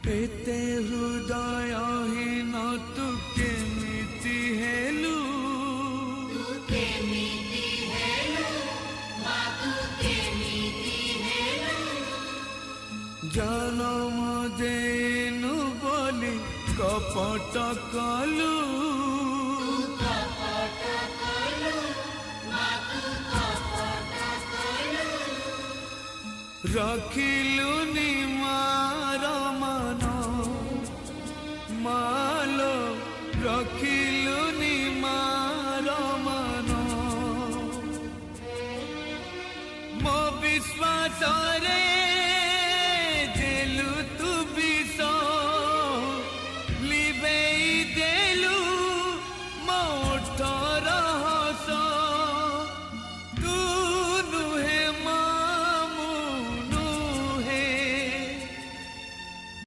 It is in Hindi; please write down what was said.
एते हृदयहीन तू केमिति हेलु जनम देनु बोली कपट कलु रखिलु निमा